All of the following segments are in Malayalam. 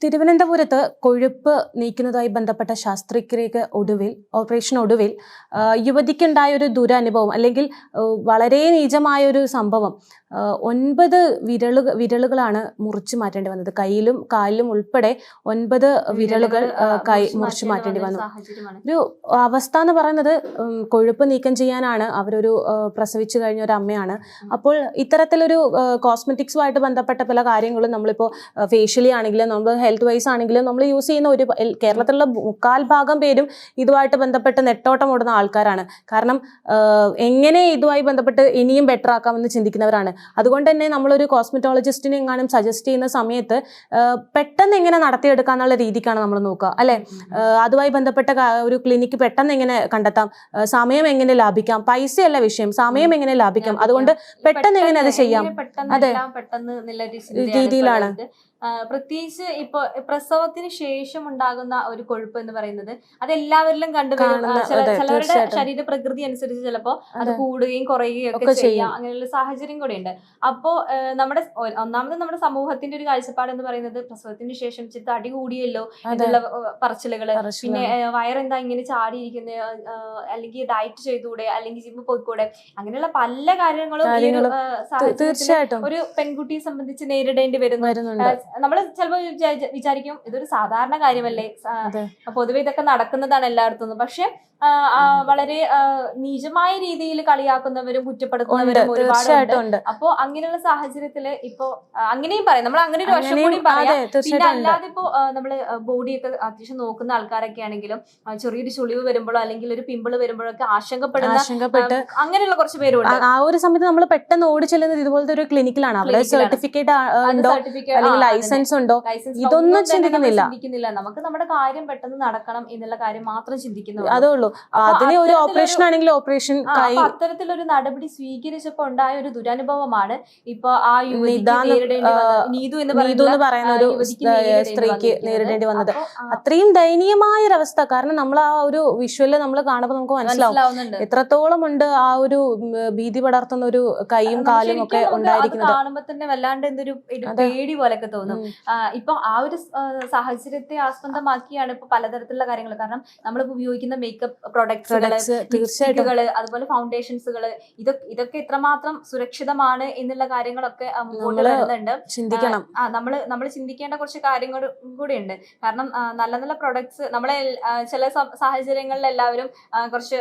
തിരുവനന്തപുരത്ത് കൊഴുപ്പ് നീക്കുന്നതുമായി ബന്ധപ്പെട്ട ശസ്ത്രക്രിയക്ക് ഓപ്പറേഷൻ ഒടുവിൽ യുവതിക്കുണ്ടായ ഒരു ദുരനുഭവം അല്ലെങ്കിൽ വളരെ നീചമായ ഒരു സംഭവം 9 വിരലുകളാണ് മുറിച്ചു മാറ്റേണ്ടി വന്നത്. കയ്യിലും കാലിലും ഉൾപ്പെടെ 9 വിരലുകൾ മുറിച്ചു മാറ്റേണ്ടി വന്നു. ഒരു അവസ്ഥ എന്ന് പറയുന്നത് കൊഴുപ്പ് നീക്കം ചെയ്യാനാണ്. അവരൊരു പ്രസവിച്ചു കഴിഞ്ഞ ഒരു അമ്മയാണ്. അപ്പോൾ ഇത്തരത്തിലൊരു കോസ്മെറ്റിക്സുമായിട്ട് ബന്ധപ്പെട്ട പല കാര്യങ്ങളും നമ്മളിപ്പോൾ ഫേഷ്യലി ആണെങ്കിലും നമ്മൾ ഹെൽത്ത് വൈസ് ആണെങ്കിലും നമ്മൾ യൂസ് ചെയ്യുന്ന കേരളത്തിലുള്ള 3/4 പേരും ഇതുമായിട്ട് ബന്ധപ്പെട്ട് നെട്ടോട്ടം ഓടുന്ന ആൾക്കാരാണ്. കാരണം എങ്ങനെ ഇതുമായി ബന്ധപ്പെട്ട് ഇനിയും ബെറ്റർ ആക്കാമെന്ന് ചിന്തിക്കുന്നവരാണ്. അതുകൊണ്ട് തന്നെ നമ്മളൊരു കോസ്മെറ്റോളജിസ്റ്റിനെ എങ്ങാനും സജസ്റ്റ് ചെയ്യുന്ന സമയത്ത് പെട്ടെന്ന് എങ്ങനെ നടത്തിയെടുക്കാന്നുള്ള രീതിക്കാണ് നമ്മൾ നോക്കുക, അല്ലെ? അതുമായി ബന്ധപ്പെട്ട ഒരു ക്ലിനിക്ക് പെട്ടെന്ന് എങ്ങനെ കണ്ടെത്താം, സമയം എങ്ങനെ ലാഭിക്കാം, പൈസയല്ല വിഷയം, സമയം എങ്ങനെ ലാഭിക്കാം, അതുകൊണ്ട് പെട്ടെന്ന് എങ്ങനെ അത് ചെയ്യാം, അതെ രീതിയിലാണ്. പ്രത്യേകിച്ച് ഇപ്പൊ പ്രസവത്തിന് ശേഷം ഉണ്ടാകുന്ന ഒരു കൊഴുപ്പ് എന്ന് പറയുന്നത് അത് എല്ലാവരിലും കണ്ടുവരുന്ന ചിലവരുടെ ശരീര പ്രകൃതി അനുസരിച്ച് ചിലപ്പോ അത് കൂടുകയും കുറയുകയും ഒക്കെ ചെയ്യാം. അങ്ങനെയുള്ള സാഹചര്യം കൂടെ ഉണ്ട്. അപ്പോ നമ്മുടെ സമൂഹത്തിന്റെ ഒരു കാഴ്ചപ്പാട് എന്ന് പറയുന്നത് പ്രസവത്തിന് ശേഷം തടി കൂടിയല്ലോ എന്നുള്ള പറച്ചിലുകള്, പിന്നെ വയറെന്താ ഇങ്ങനെ ചാടിയിരിക്കുന്നത്, അല്ലെങ്കിൽ ഡയറ്റ് ചെയ്തുകൂടെ, അല്ലെങ്കിൽ ജിമ്മ് പോയിക്കൂടെ, അങ്ങനെയുള്ള പല കാര്യങ്ങളും തീർച്ചയായിട്ടും ഒരു പെൺകുട്ടിയെ സംബന്ധിച്ച് നേരിടേണ്ടി വരുന്നുണ്ട്. നമ്മൾ ചിലപ്പോൾ വിചാരിക്കും ഇതൊരു സാധാരണ കാര്യമല്ലേ, പൊതുവെ ഇതൊക്കെ നടക്കുന്നതാണ് എല്ലായിടത്തും. പക്ഷെ വളരെ നീചമായ രീതിയിൽ കളിയാക്കുന്നവരും കുറ്റപ്പെടുത്തുന്നവരും ഒരുപാടുണ്ട്. അപ്പോ അങ്ങനെയുള്ള സാഹചര്യത്തില് ഇപ്പൊ അങ്ങനെയും പറയാം, നമ്മൾ അങ്ങനെ ഒരു വശം കൂടി പറയാം. പിന്നെ അല്ലാതെ ഇപ്പോ നമ്മള് ബോഡിയൊക്കെ അത്യാവശ്യം നോക്കുന്ന ആൾക്കാരൊക്കെ ആണെങ്കിലും ചെറിയൊരു ചുളിവ് വരുമ്പോഴോ അല്ലെങ്കിൽ ഒരു പിമ്പിള് വരുമ്പോഴൊക്കെ ആശങ്കപ്പെട്ട് അങ്ങനെയുള്ള കുറച്ച് പേരുണ്ട്. ആ ഒരു സമയത്ത് നമ്മൾ പെട്ടെന്ന് ഓടി ചെല്ലുന്നത് ഇതുപോലത്തെ ഒരു ക്ലിനിക്കിലാണ്. അവിടെ സർട്ടിഫിക്കറ്റ് ഉണ്ടോ അല്ലെങ്കിൽ ലൈസൻസ് ഉണ്ടോ, ഇതൊന്നും ചിന്തിക്കുന്നില്ല. നമുക്ക് നമ്മുടെ കാര്യം പെട്ടെന്ന് നടക്കണം എന്നുള്ള കാര്യം മാത്രം ചിന്തിക്കുന്നു. അതേ ഉള്ളൂ. അതിന് ഒരു ഓപ്പറേഷൻ ആണെങ്കിൽ ഓപ്പറേഷൻ അത്തരത്തിലൊരു നടപടി സ്വീകരിച്ചപ്പോ ഉണ്ടായ ഒരു ദുരനുഭവമാണ് ഇപ്പൊ ആ നീതു എന്ന് പറയുന്ന ഒരു സ്ത്രീക്ക് നേരിടേണ്ടി വന്നത്. അത്രയും ദയനീയമായ ഒരു അവസ്ഥ. കാരണം നമ്മൾ ആ ഒരു വിഷ്വല് നമ്മൾ കാണുമ്പോൾ നമുക്ക് മനസ്സിലാവും എത്രത്തോളം ഉണ്ട് ആ ഒരു ഭീതി പടർത്തുന്ന ഒരു കൈയും കാലും ഒക്കെ ഉണ്ടായിരിക്കുന്നത്. കാണുമ്പോ തന്നെ വല്ലാണ്ട് എന്തൊരു പേടി പോലൊക്കെ തോന്നും. ഇപ്പൊ ആ ഒരു സാഹചര്യത്തെ ആസ്പദമാക്കിയാണ് ഇപ്പൊ പലതരത്തിലുള്ള കാര്യങ്ങൾ. കാരണം നമ്മളിപ്പോ ഉപയോഗിക്കുന്ന മേക്കപ്പ് പ്രൊഡക്ട്സുകള്, അതുപോലെ ഫൗണ്ടേഷൻസുകള്, ഇതൊക്കെ എത്രമാത്രം സുരക്ഷിതമാണ് എന്നുള്ള കാര്യങ്ങളൊക്കെ മുമ്പോട്ട് വരുന്നുണ്ട്. ചിന്തിക്കണം. നമ്മൾ ചിന്തിക്കേണ്ട കുറച്ച് കാര്യങ്ങൾ കൂടി ഉണ്ട്. കാരണം നല്ല നല്ല പ്രൊഡക്ട്സ് നമ്മളെ ചില സാഹചര്യങ്ങളിൽ എല്ലാവരും കുറച്ച്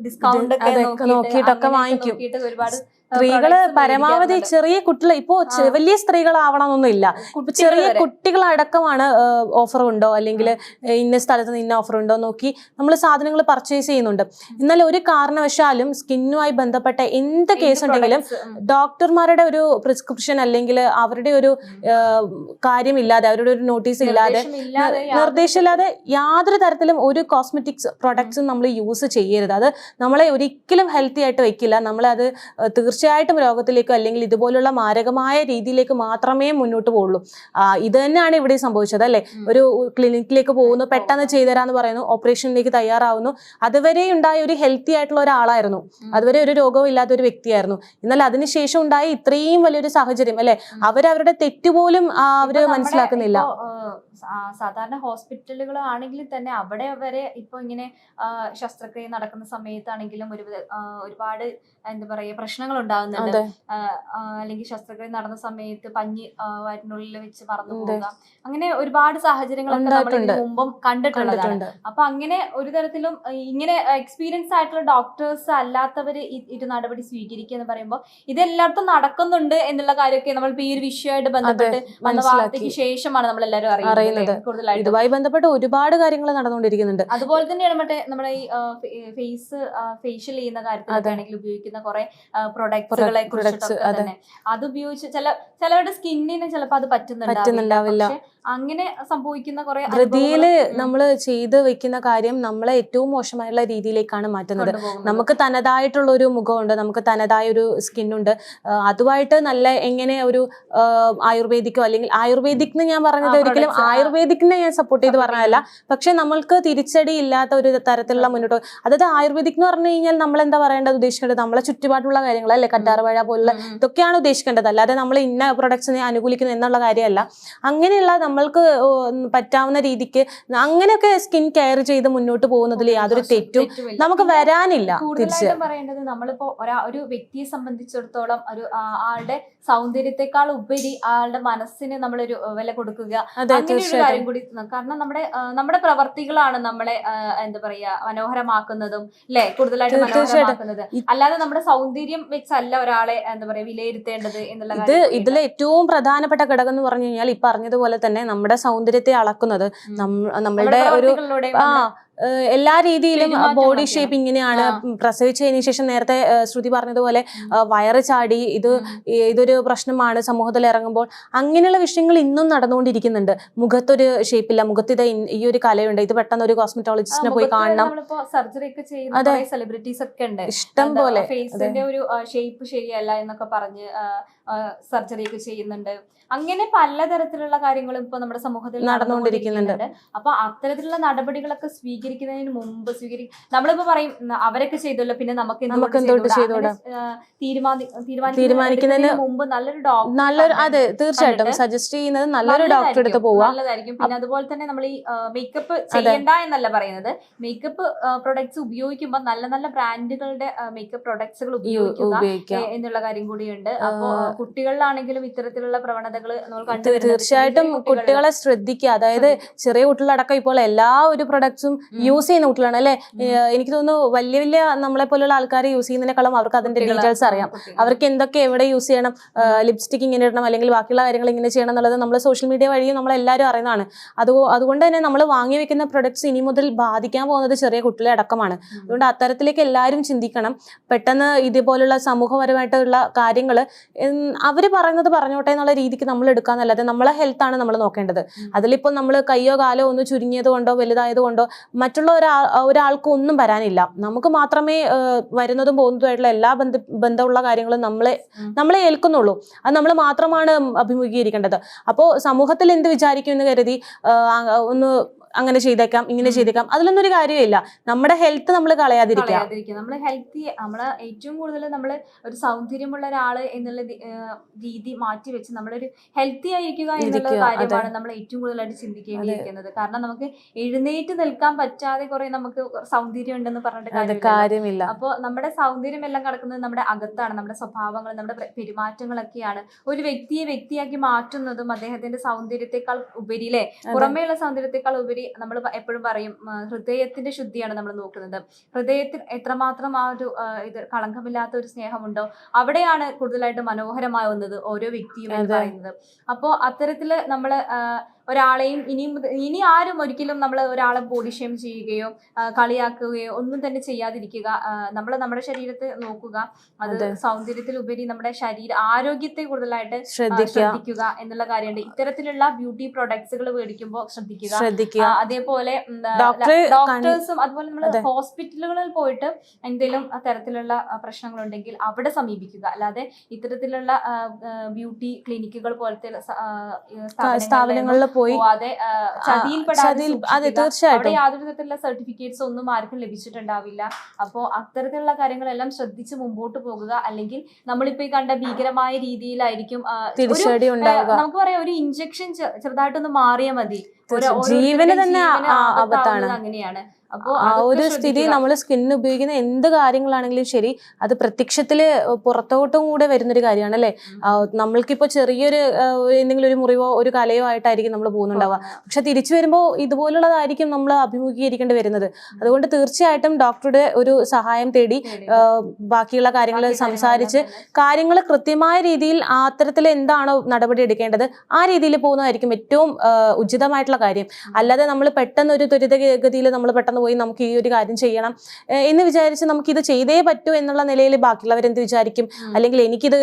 ഡിസ്കൗണ്ട് ഒക്കെ നോക്കിയിട്ടൊക്കെ വാങ്ങിക്കും. ഒരുപാട് സ്ത്രീകള് പരമാവധി ചെറിയ കുട്ടികൾ, ഇപ്പോ വലിയ സ്ത്രീകളാവണമെന്നൊന്നും ഇല്ല, ചെറിയ കുട്ടികളടക്കമാണ് ഓഫർ ഉണ്ടോ അല്ലെങ്കിൽ ഇന്ന സ്ഥലത്ത് നിന്ന് ഇന്ന ഓഫർ ഉണ്ടോ നോക്കി നമ്മൾ സാധനങ്ങൾ പർച്ചേസ് ചെയ്യുന്നുണ്ട്. എന്നാൽ ഒരു കാരണവശാലും സ്കിന്നുമായി ബന്ധപ്പെട്ട എന്ത് കേസ് ഉണ്ടെങ്കിലും ഡോക്ടർമാരുടെ ഒരു പ്രിസ്ക്രിപ്ഷൻ അല്ലെങ്കിൽ അവരുടെ ഒരു കാര്യമില്ലാതെ, അവരുടെ ഒരു നോട്ടീസ് ഇല്ലാതെ, നിർദ്ദേശമില്ലാതെ യാതൊരു തരത്തിലും ഒരു കോസ്മെറ്റിക്സ് പ്രൊഡക്ട്സും നമ്മൾ യൂസ് ചെയ്യരുത്. അത് നമ്മളെ ഒരിക്കലും ഹെൽത്തി ആയിട്ട് വെക്കില്ല. നമ്മളത് തീർച്ചയായിട്ടും രോഗത്തിലേക്കോ അല്ലെങ്കിൽ ഇതുപോലുള്ള മാരകമായ രീതിയിലേക്ക് മാത്രമേ മുന്നോട്ട് പോകുള്ളൂ. ഇത് തന്നെയാണ് ഇവിടെ സംഭവിച്ചത്, അല്ലെ? ഒരു ക്ലിനിക്കിലേക്ക് പോകുന്നു, പെട്ടെന്ന് ചെയ്തുതരാന്ന് പറയുന്നു, ഓപ്പറേഷനിലേക്ക് തയ്യാറാവുന്നു. അതുവരെ ഉണ്ടായ ഒരു ഹെൽത്തി ആയിട്ടുള്ള ഒരാളായിരുന്നു, അതുവരെ ഒരു രോഗവും ഇല്ലാത്ത ഒരു വ്യക്തിയായിരുന്നു. എന്നാൽ അതിനുശേഷം ഉണ്ടായ ഇത്രയും വലിയൊരു സാഹചര്യം, അല്ലെ? അവരവരുടെ തെറ്റുപോലും അവര് മനസ്സിലാക്കുന്നില്ല. സാധാരണ ഹോസ്പിറ്റലുകളാണെങ്കിൽ തന്നെ അവിടെ വരെ ഇപ്പൊ ഇങ്ങനെ ശസ്ത്രക്രിയ നടക്കുന്ന സമയത്താണെങ്കിലും ഒരുപാട് എന്താ പറയാ പ്രശ്നങ്ങൾ ഉണ്ടാകുന്നുണ്ട്. അല്ലെങ്കിൽ ശസ്ത്രക്രിയ നടന്ന സമയത്ത് പഞ്ഞി വയറ്റിനുള്ളിൽ വെച്ച് മറന്നു പോവുക, അങ്ങനെ ഒരുപാട് സാഹചര്യങ്ങളൊക്കെ നമ്മൾ മുമ്പും കണ്ടിട്ടുള്ളതാണ്. അപ്പൊ അങ്ങനെ ഒരു തരത്തിലും ഇങ്ങനെ എക്സ്പീരിയൻസ് ആയിട്ടുള്ള ഡോക്ടേഴ്സ് അല്ലാത്തവര് ഇത് നടപടി സ്വീകരിക്കുക എന്ന് പറയുമ്പോൾ ഇതെല്ലായിടത്തും നടക്കുന്നുണ്ട് എന്നുള്ള കാര്യമൊക്കെ നമ്മൾ ഈ ഒരു വിഷയമായിട്ട് ബന്ധപ്പെട്ട് വന്ന വാർത്തയ്ക്ക് ശേഷമാണ് നമ്മൾ എല്ലാവരും അറിയുന്നത്. ഇതുമായി ബന്ധപ്പെട്ട് ഒരുപാട് കാര്യങ്ങൾ നടന്നുകൊണ്ടിരിക്കുന്നുണ്ട്. അതുപോലെ തന്നെയാണ് നമ്മുടെ ഈ ഫേഷ്യൽ ചെയ്യുന്ന കാര്യത്തിലാണെങ്കിൽ ഉപയോഗിക്കുന്ന കുറെ പ്രൊഡക്ട്സുകളെ കുറിച്ചിട്ടൊക്കെ തന്നെ അത് ഉപയോഗിച്ച് ചിലവരുടെ സ്കിന്നിന് ചിലപ്പോൾ അത് പറ്റുന്നുണ്ടാവില്ല. അങ്ങനെ സംഭവിക്കുന്ന കുറെ ധൃതിയില് നമ്മൾ ചെയ്ത് വെക്കുന്ന കാര്യം നമ്മളെ ഏറ്റവും മോശമായുള്ള രീതിയിലേക്കാണ് മാറ്റുന്നത്. നമുക്ക് തനതായിട്ടുള്ള ഒരു മുഖമുണ്ട്, നമുക്ക് തനതായ ഒരു സ്കിന്നുണ്ട്. അതുമായിട്ട് നല്ല എങ്ങനെ ഒരു ആയുർവേദിക്കോ അല്ലെങ്കിൽ ആയുർവേദിക് എന്ന് ഞാൻ പറഞ്ഞത് ഒരിക്കലും ആയുർവേദിക്കിനെ ഞാൻ സപ്പോർട്ട് ചെയ്ത് പറഞ്ഞതല്ല. പക്ഷെ നമ്മൾക്ക് തിരിച്ചടി ഇല്ലാത്ത ഒരു തരത്തിലുള്ള മുന്നോട്ട്, അതായത് ആയുർവേദിക് എന്ന് പറഞ്ഞു കഴിഞ്ഞാൽ നമ്മൾ എന്താ പറയേണ്ടത്, ഉദ്ദേശിക്കേണ്ടത് നമ്മളെ ചുറ്റുപാടുള്ള കാര്യങ്ങൾ, അല്ലെ? കറ്റാർവാഴ പോലുള്ള ഇതൊക്കെയാണ് ഉദ്ദേശിക്കേണ്ടത്. അല്ലാതെ നമ്മൾ ഇന്ന പ്രൊഡക്ട്സിനെ അനുകൂലിക്കുന്നു എന്നുള്ള കാര്യമല്ല. അങ്ങനെയുള്ള നമ്മൾക്ക് പറ്റാവുന്ന രീതിക്ക് അങ്ങനെയൊക്കെ സ്കിൻ കെയർ ചെയ്ത് മുന്നോട്ട് പോകുന്നതിൽ യാതൊരു തെറ്റും നമുക്ക് വരാനില്ല. കൂടുതലായിട്ടും പറയേണ്ടത് നമ്മളിപ്പോ ഒരു വ്യക്തിയെ സംബന്ധിച്ചിടത്തോളം ആളുടെ സൗന്ദര്യത്തെക്കാൾ ഉപരി ആളുടെ മനസ്സിന് നമ്മളൊരു വില കൊടുക്കുക, അങ്ങനെ ഒരു കാര്യം കൂടി. കാരണം നമ്മുടെ പ്രവർത്തികളാണ് നമ്മളെ എന്താ പറയാ മനോഹരമാക്കുന്നതും അല്ലെ, കൂടുതലായിട്ട് മനോഹരമാക്കുന്നത്. അല്ലാതെ നമ്മുടെ സൗന്ദര്യം വെച്ചല്ല ഒരാളെ എന്താ പറയാ വിലയിരുത്തേണ്ടത് എന്നുള്ള ഇതിലെ ഏറ്റവും പ്രധാനപ്പെട്ട ഘടകം എന്ന് പറഞ്ഞു കഴിഞ്ഞാൽ ഈ പറഞ്ഞതുപോലെ തന്നെ നമ്മുടെ സൗന്ദര്യത്തെ അളക്കുന്നത് നമ്മളുടെ ഒരു എല്ലാ രീതിയിലും ബോഡി ഷേപ്പ് ഇങ്ങനെയാണ്. പ്രസവിച്ചതിന് ശേഷം നേരത്തെ ശ്രുതി പറഞ്ഞതുപോലെ വയറ് ചാടി ഇതൊരു പ്രശ്നമാണ് സമൂഹത്തിൽ ഇറങ്ങുമ്പോൾ. അങ്ങനെയുള്ള വിഷയങ്ങൾ ഇന്നും നടന്നുകൊണ്ടിരിക്കുന്നുണ്ട്. മുഖത്തൊരു ഷേപ്പില്ല, മുഖത്ത് ഈ ഒരു കലയുണ്ട്, ഇത് പെട്ടെന്ന് ഒരു കോസ്മെറ്റോളജിസ്റ്റിനെ പോയി കാണണം. സർജറി ഒക്കെ ചെയ്യുന്ന സെലിബ്രിറ്റീസ് ഒക്കെ ഉണ്ട്, ഇഷ്ടം പോലെ. ഫേസിന്റെ ഒരു ഷേപ്പ് ശരിയല്ല എന്നൊക്കെ പറഞ്ഞ് സർജറി ഒക്കെ ചെയ്യുന്നുണ്ട്. അങ്ങനെ പലതരത്തിലുള്ള കാര്യങ്ങളും ഇപ്പൊ നമ്മുടെ സമൂഹത്തിൽ നടന്നുകൊണ്ടിരിക്കുന്നുണ്ട്. അപ്പൊ അത്തരത്തിലുള്ള നടപടികളൊക്കെ സ്വീകരിക്കുന്നതിന് മുമ്പ് നമ്മളിപ്പോ പറയും അവരൊക്കെ ചെയ്തല്ലോ, പിന്നെ നമുക്ക് തീരുമാനിക്കുന്നതിന് മുമ്പ് നല്ലൊരു അതെ തീർച്ചയായിട്ടും സജസ്റ്റ് ചെയ്യുന്നത് നല്ലൊരു ഡോക്ടറെ അടുത്ത് പോവുക നല്ലതായിരിക്കും. പിന്നെ അതുപോലെ തന്നെ നമ്മൾ ഈ മേക്കപ്പ് ചെയ്യണ്ട എന്നല്ല പറയുന്നത്, മേക്കപ്പ് പ്രൊഡക്ട്സ് ഉപയോഗിക്കുമ്പോൾ നല്ല നല്ല ബ്രാൻഡുകളുടെ മേക്കപ്പ് പ്രൊഡക്ട്സുകൾ ഉപയോഗിക്കുക എന്നുള്ള കാര്യം കൂടിയുണ്ട്. അപ്പോ കുട്ടികളിലാണെങ്കിലും ഇത്തരത്തിലുള്ള പ്രവണതകൾ തീർച്ചയായിട്ടും കുട്ടികളെ ശ്രദ്ധിക്കുക. അതായത് ചെറിയ കുട്ടികളടക്കം ഇപ്പോൾ എല്ലാ ഒരു പ്രൊഡക്ട്സും യൂസ് ചെയ്യുന്ന കുട്ടികളാണ് അല്ലെ. എനിക്ക് തോന്നുന്നു വലിയ വലിയ നമ്മളെ പോലുള്ള ആൾക്കാർ യൂസ് ചെയ്യുന്നതിനേക്കാളും അവർക്ക് അതിന്റെ ഡീറ്റെയിൽസ് അറിയാം. അവർക്ക് എന്തൊക്കെ എവിടെ യൂസ് ചെയ്യണം, ലിപ്സ്റ്റിക് ഇങ്ങനെ ഇടണം അല്ലെങ്കിൽ ബാക്കിയുള്ള കാര്യങ്ങൾ ഇങ്ങനെ ചെയ്യണം എന്നുള്ളത് നമ്മൾ സോഷ്യൽ മീഡിയ വഴിയും നമ്മളെല്ലാവരും അറിയുന്നതാണ്. അതുകൊണ്ട് തന്നെ നമ്മൾ വാങ്ങി വെക്കുന്ന പ്രൊഡക്ട്സ് ഇനി മുതൽ ബാധിക്കാൻ പോകുന്നത് ചെറിയ കുട്ടികളെ അടക്കമാണ്. അതുകൊണ്ട് അത്തരത്തിലേക്ക് എല്ലാവരും ചിന്തിക്കണം. പെട്ടെന്ന് ഇതുപോലുള്ള സമൂഹപരമായിട്ടുള്ള കാര്യങ്ങൾ അവര് പറയുന്നത് പറഞ്ഞോട്ടെ എന്നുള്ള രീതിക്ക് നമ്മൾ എടുക്കാന്നല്ലാതെ നമ്മളെ ഹെൽത്ത് ആണ് നമ്മൾ നോക്കേണ്ടത്. അതിലിപ്പോൾ നമ്മൾ കയ്യോ കാലോ ഒന്ന് ചുരുങ്ങിയത് കൊണ്ടോ വലുതായത് കൊണ്ടോ മറ്റുള്ള ഒരാൾക്ക് ഒന്നും വരാനില്ല. നമുക്ക് മാത്രമേ വരുന്നതും പോകുന്നതുമായിട്ടുള്ള എല്ലാ ബന്ധമുള്ള കാര്യങ്ങളും നമ്മളെ ഏൽക്കുന്നുള്ളൂ. അത് നമ്മൾ മാത്രമാണ് അഭിമുഖീകരിക്കേണ്ടത്. അപ്പോൾ സമൂഹത്തിൽ എന്ത് വിചാരിക്കും എന്ന് കരുതി ഒന്ന് അങ്ങനെ ചെയ്തേക്കാം ഇങ്ങനെ ചെയ്തേക്കാം, അതിലൊന്നും ഒരു കാര്യമില്ല. നമ്മുടെ ഹെൽത്ത് നമ്മൾ കളയാതിരിക്കുക. നമ്മള് ഏറ്റവും കൂടുതൽ നമ്മൾ ഒരു സൗന്ദര്യമുള്ള ഒരാള് എന്നുള്ള രീതി മാറ്റി വെച്ച് നമ്മളൊരു ഹെൽത്തി ആയിരിക്കുക എന്നുള്ള കാര്യമാണ് നമ്മൾ ഏറ്റവും കൂടുതലായിട്ട് ചിന്തിക്കേണ്ടിയിരിക്കുന്നത്. കാരണം നമുക്ക് എഴുന്നേറ്റ് നിൽക്കാൻ പറ്റാതെ കുറെ നമുക്ക് സൗന്ദര്യം ഉണ്ടെന്ന് പറഞ്ഞിട്ട് കാര്യമില്ല. അപ്പോൾ നമ്മുടെ സൗന്ദര്യം എല്ലാം കിടക്കുന്നത് നമ്മുടെ അകത്താണ്. നമ്മുടെ സ്വഭാവങ്ങൾ, നമ്മുടെ പെരുമാറ്റങ്ങളൊക്കെയാണ് ഒരു വ്യക്തിയെ വ്യക്തിയാക്കി മാറ്റുന്നതും അദ്ദേഹത്തിന്റെ സൗന്ദര്യത്തെക്കാൾ ഉപരിയിലെ പുറമേയുള്ള സൗന്ദര്യത്തെക്കാൾ ഉപരി നമ്മൾ എപ്പോഴും പറയും ഹൃദയത്തിന്റെ ശുദ്ധിയാണ് നമ്മൾ നോക്കുന്നത്. ഹൃദയത്തിൽ എത്രമാത്രം ആ ഒരു കളങ്കമില്ലാത്ത ഒരു സ്നേഹമുണ്ടോ അവിടെയാണ് കൂടുതലായിട്ട് മനോഹരമാവുന്നത് ഓരോ വ്യക്തിയും എന്ന് പറയുന്നത്. അപ്പോ അത്തരത്തില് നമ്മള് ഒരാളെയും ഇനി ആരും ഒരിക്കലും നമ്മൾ ഒരാളെ ബോഡി ഷെയിം ചെയ്യുകയോ കളിയാക്കുകയോ ഒന്നും തന്നെ ചെയ്യാതിരിക്കുക. നമ്മൾ നമ്മുടെ ശരീരത്തെ നോക്കുക, അത് സൗന്ദര്യത്തിലുപരി നമ്മുടെ ആരോഗ്യത്തെ കൂടുതലായിട്ട് ശ്രദ്ധിക്കുക എന്നുള്ള കാര്യമുണ്ട്. ഇത്തരത്തിലുള്ള ബ്യൂട്ടി പ്രൊഡക്ട്സുകൾ മേടിക്കുമ്പോൾ ശ്രദ്ധിക്കുക. അതേപോലെ ഡോക്ടേഴ്സും അതുപോലെ നമ്മൾ ഹോസ്പിറ്റലുകളിൽ പോയിട്ട് എന്തെങ്കിലും തരത്തിലുള്ള പ്രശ്നങ്ങളുണ്ടെങ്കിൽ അവിടെ സമീപിക്കുക. അല്ലാതെ ഇത്തരത്തിലുള്ള ബ്യൂട്ടി ക്ലിനിക്കുകൾ പോലത്തെ സ്ഥാപനങ്ങളിൽ പോവാതെ അവിടെ യാതൊരു തരത്തിലുള്ള സർട്ടിഫിക്കറ്റ്സ് ഒന്നും ആർക്കും ലഭിച്ചിട്ടുണ്ടാവില്ല. അപ്പോ അത്തരത്തിലുള്ള കാര്യങ്ങളെല്ലാം ശ്രദ്ധിച്ച് മുമ്പോട്ട് പോകുക. അല്ലെങ്കിൽ നമ്മളിപ്പോ ഈ കണ്ട ഭീകരമായ രീതിയിലായിരിക്കും നമുക്ക് പറയാം ഒരു ഇഞ്ചക്ഷൻ ചെറുതായിട്ടൊന്ന് മാറിയാൽ മതി, ജീവന് തന്നെ ആപത്താണ്. അങ്ങനെയാണ്. ആ ഒരു സ്ഥിതി നമ്മൾ സ്കിന്നിന് ഉപയോഗിക്കുന്ന എന്ത് കാര്യങ്ങളാണെങ്കിലും ശരി അത് പ്രത്യക്ഷത്തില് പുറത്തോട്ടും കൂടെ വരുന്നൊരു കാര്യമാണ് അല്ലെ. നമ്മൾക്കിപ്പോ ചെറിയൊരു എന്തെങ്കിലും ഒരു മുറിവോ ഒരു കലയോ ആയിട്ടായിരിക്കും നമ്മൾ പോകുന്നുണ്ടാവുക, പക്ഷെ തിരിച്ചു വരുമ്പോൾ ഇതുപോലുള്ളതായിരിക്കും നമ്മൾ അഭിമുഖീകരിക്കേണ്ടി വരുന്നത്. അതുകൊണ്ട് തീർച്ചയായിട്ടും ഡോക്ടറുടെ ഒരു സഹായം തേടി ബാക്കിയുള്ള കാര്യങ്ങൾ സംസാരിച്ച് കാര്യങ്ങൾ കൃത്യമായ രീതിയിൽ അത്തരത്തിൽ എന്താണോ നടപടി എടുക്കേണ്ടത് ആ രീതിയിൽ പോകുന്നതായിരിക്കും ഏറ്റവും ഉചിതമായിട്ടുള്ള കാര്യം. അല്ലാതെ നമ്മൾ പെട്ടെന്ന് ഒരു ത്വരിതഗതിയിൽ നമ്മൾ പെട്ടെന്ന് പോയി നമുക്ക് ഈ ഒരു കാര്യം ചെയ്യണം എന്ന് വിചാരിച്ച് നമുക്ക് ഇത് ചെയ്തേ പറ്റൂ എന്നുള്ള നിലയിൽ ബാക്കിയുള്ളവരെന്ത് വിചാരിക്കും, അല്ലെങ്കിൽ എനിക്കിത്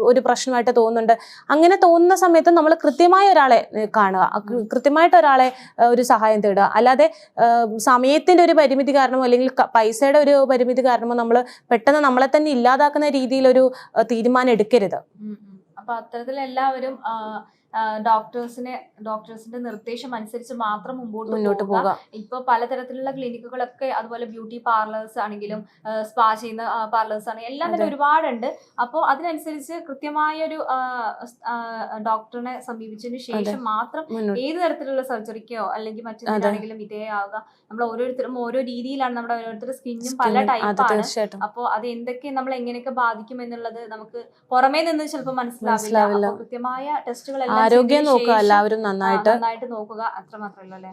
ഒരു പ്രശ്നമായിട്ട് തോന്നുന്നുണ്ട്, അങ്ങനെ തോന്നുന്ന സമയത്ത് നമ്മൾ കൃത്യമായ ഒരാളെ കാണുക, കൃത്യമായിട്ട് ഒരാളെ ഒരു സഹായം തേടുക. അല്ലാതെ സമയത്തിന്റെ ഒരു പരിമിതി കാരണമോ അല്ലെങ്കിൽ പൈസയുടെ ഒരു പരിമിതി കാരണമോ നമ്മൾ പെട്ടെന്ന് നമ്മളെ തന്നെ ഇല്ലാതാക്കുന്ന രീതിയിലൊരു തീരുമാനം എടുക്കരുത്. അപ്പൊ അത്തരത്തിൽ എല്ലാവരും ഡോക്ടേഴ്സിന്റെ നിർദ്ദേശം അനുസരിച്ച് മാത്രം മുമ്പോട്ട് മുന്നോട്ട് പോവുക. പോകാം. ഇപ്പൊ പലതരത്തിലുള്ള ക്ലിനിക്കുകളൊക്കെ അതുപോലെ ബ്യൂട്ടി പാർലേഴ്സ് ആണെങ്കിലും സ്പാ ചെയ്യുന്ന പാർലേഴ്സ് ആണെങ്കിലും എല്ലാം തന്നെ ഒരുപാടുണ്ട്. അപ്പോൾ അതിനനുസരിച്ച് കൃത്യമായൊരു ഡോക്ടറിനെ സമീപിച്ചതിന് ശേഷം മാത്രം ഏത് തരത്തിലുള്ള സർജറിക്കോ അല്ലെങ്കിൽ മറ്റെന്തിനാണെങ്കിലും വിധേയമാവുക. നമ്മൾ ഓരോരുത്തരും ഓരോ രീതിയിലാണ്, നമ്മുടെ ഓരോരുത്തരുടെ സ്കിന്നും പല ടൈപ്പാണ്. അപ്പോൾ അത് എന്തൊക്കെ നമ്മൾ എങ്ങനെയൊക്കെ ബാധിക്കും എന്നുള്ളത് നമുക്ക് പുറമേ നിന്ന് ചിലപ്പോൾ മനസ്സിലാവില്ല. അപ്പോൾ കൃത്യമായ ടെസ്റ്റുകളെല്ലാം ആരോഗ്യം നോക്കുക എല്ലാവരും നന്നായിട്ട് നോക്കുക, അത്ര മാത്രമല്ല അല്ലേ.